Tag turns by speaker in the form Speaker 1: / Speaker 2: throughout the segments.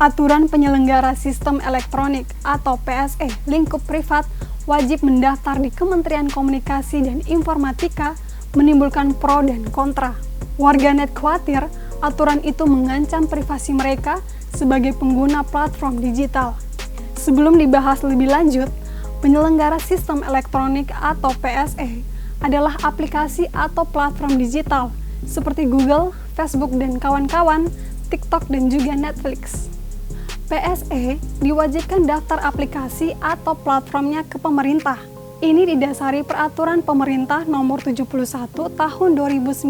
Speaker 1: Aturan penyelenggara sistem elektronik atau PSE lingkup privat wajib mendaftar di Kementerian Komunikasi dan Informatika menimbulkan pro dan kontra. Warganet khawatir aturan itu mengancam privasi mereka sebagai pengguna platform digital. Sebelum dibahas lebih lanjut, penyelenggara sistem elektronik atau PSE adalah aplikasi atau platform digital seperti Google, Facebook dan kawan-kawan, TikTok dan juga Netflix. PSE diwajibkan daftar aplikasi atau platformnya ke pemerintah. Ini didasari peraturan pemerintah nomor 71 tahun 2019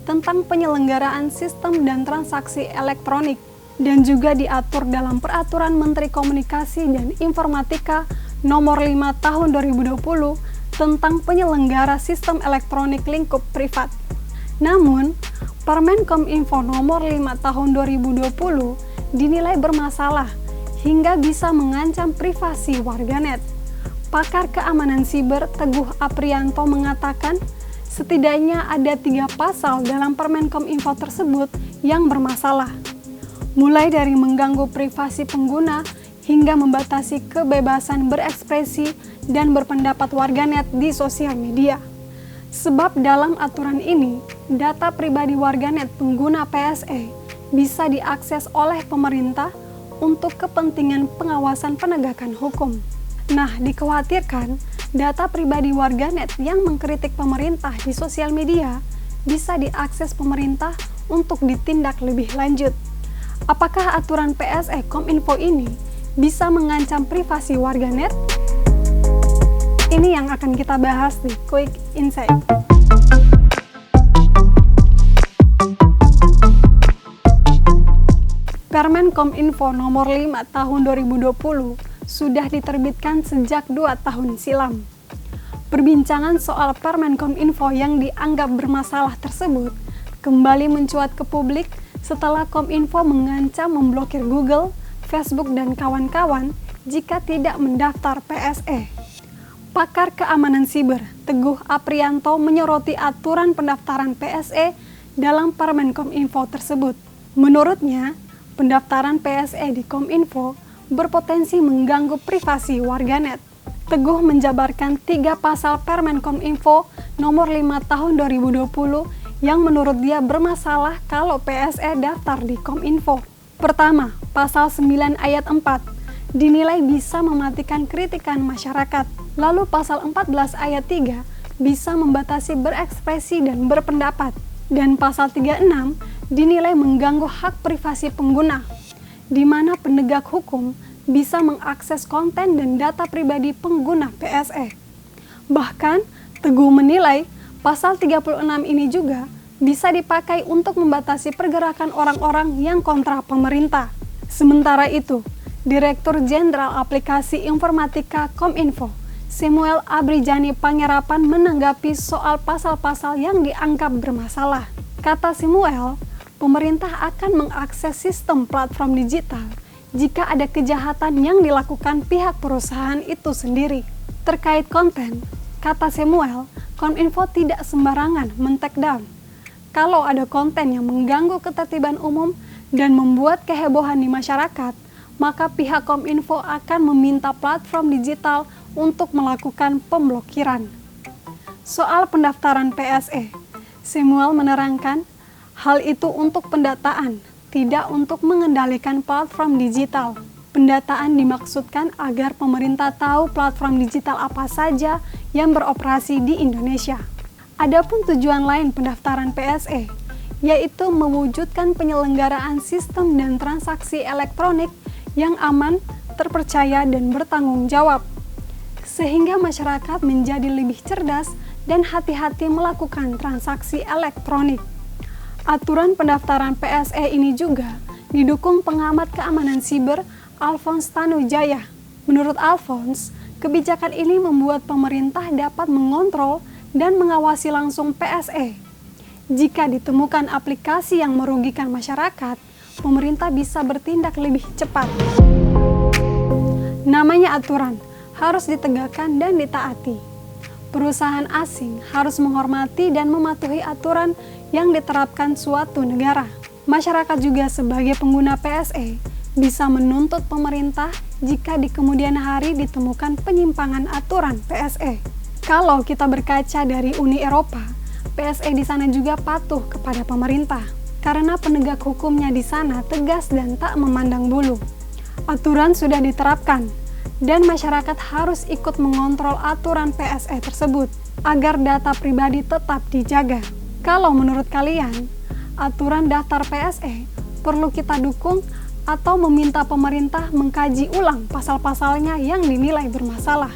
Speaker 1: tentang penyelenggaraan sistem dan transaksi elektronik dan juga diatur dalam peraturan Menteri Komunikasi dan Informatika nomor 5 tahun 2020 tentang penyelenggara sistem elektronik lingkup privat. Namun, Permen Kominfo nomor 5 tahun 2020 dinilai bermasalah hingga bisa mengancam privasi warganet. Pakar keamanan siber Teguh Aprianto mengatakan, setidaknya ada 3 pasal dalam Permen Kominfo tersebut yang bermasalah. Mulai dari mengganggu privasi pengguna hingga membatasi kebebasan berekspresi dan berpendapat warganet di sosial media. Sebab dalam aturan ini, data pribadi warganet pengguna PSE bisa diakses oleh pemerintah untuk kepentingan pengawasan penegakan hukum. Nah, dikhawatirkan data pribadi warganet yang mengkritik pemerintah di sosial media bisa diakses pemerintah untuk ditindak lebih lanjut. Apakah aturan PSE Kominfo ini bisa mengancam privasi warganet? Ini yang akan kita bahas di Quick Insight. Permen Kominfo nomor 5 tahun 2020 sudah diterbitkan sejak 2 tahun silam. Perbincangan soal Permen Kominfo yang dianggap bermasalah tersebut kembali mencuat ke publik setelah Kominfo mengancam memblokir Google, Facebook, dan kawan-kawan jika tidak mendaftar PSE. Pakar keamanan siber Teguh Aprianto menyoroti aturan pendaftaran PSE dalam Permen Kominfo tersebut. Menurutnya, pendaftaran PSE di Kominfo berpotensi mengganggu privasi warganet. Teguh menjabarkan 3 pasal Permen Kominfo nomor 5 tahun 2020 yang menurut dia bermasalah kalau PSE daftar di Kominfo. Pertama, pasal 9 ayat 4 dinilai bisa mematikan kritikan masyarakat. Lalu pasal 14 ayat 3 bisa membatasi berekspresi dan berpendapat. Dan pasal 36 dinilai mengganggu hak privasi pengguna, di mana penegak hukum bisa mengakses konten dan data pribadi pengguna PSE. Bahkan, Teguh menilai pasal 36 ini juga bisa dipakai untuk membatasi pergerakan orang-orang yang kontra pemerintah. Sementara itu, Direktur Jenderal Aplikasi Informatika Kominfo, Samuel Abrijani Pangerapan menanggapi soal pasal-pasal yang dianggap bermasalah. Kata Samuel, pemerintah akan mengakses sistem platform digital jika ada kejahatan yang dilakukan pihak perusahaan itu sendiri. Terkait konten, kata Samuel, Kominfo tidak sembarangan men-take down. Kalau ada konten yang mengganggu ketertiban umum dan membuat kehebohan di masyarakat, maka pihak Kominfo akan meminta platform digital untuk melakukan pemblokiran. Soal pendaftaran PSE, Samuel menerangkan, hal itu untuk pendataan, tidak untuk mengendalikan platform digital. Pendataan dimaksudkan agar pemerintah tahu platform digital apa saja yang beroperasi di Indonesia. Adapun tujuan lain pendaftaran PSE, yaitu mewujudkan penyelenggaraan sistem dan transaksi elektronik yang aman, terpercaya, dan bertanggung jawab, sehingga masyarakat menjadi lebih cerdas dan hati-hati melakukan transaksi elektronik. Aturan pendaftaran PSE ini juga didukung pengamat keamanan siber Alphonse Tanujaya. Menurut Alphonse, kebijakan ini membuat pemerintah dapat mengontrol dan mengawasi langsung PSE. Jika ditemukan aplikasi yang merugikan masyarakat, pemerintah bisa bertindak lebih cepat. Namanya aturan, harus ditegakkan dan ditaati. Perusahaan asing harus menghormati dan mematuhi aturan yang diterapkan suatu negara. Masyarakat juga sebagai pengguna PSE bisa menuntut pemerintah jika di kemudian hari ditemukan penyimpangan aturan PSE. Kalau kita berkaca dari Uni Eropa, PSE di sana juga patuh kepada pemerintah, karena penegak hukumnya di sana tegas dan tak memandang bulu. Aturan sudah diterapkan, dan masyarakat harus ikut mengontrol aturan PSE tersebut, agar data pribadi tetap dijaga. Kalau menurut kalian, aturan daftar PSE perlu kita dukung atau meminta pemerintah mengkaji ulang pasal-pasalnya yang dinilai bermasalah?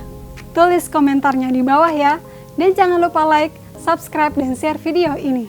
Speaker 1: Tulis komentarnya di bawah ya, dan jangan lupa like, subscribe, dan share video ini.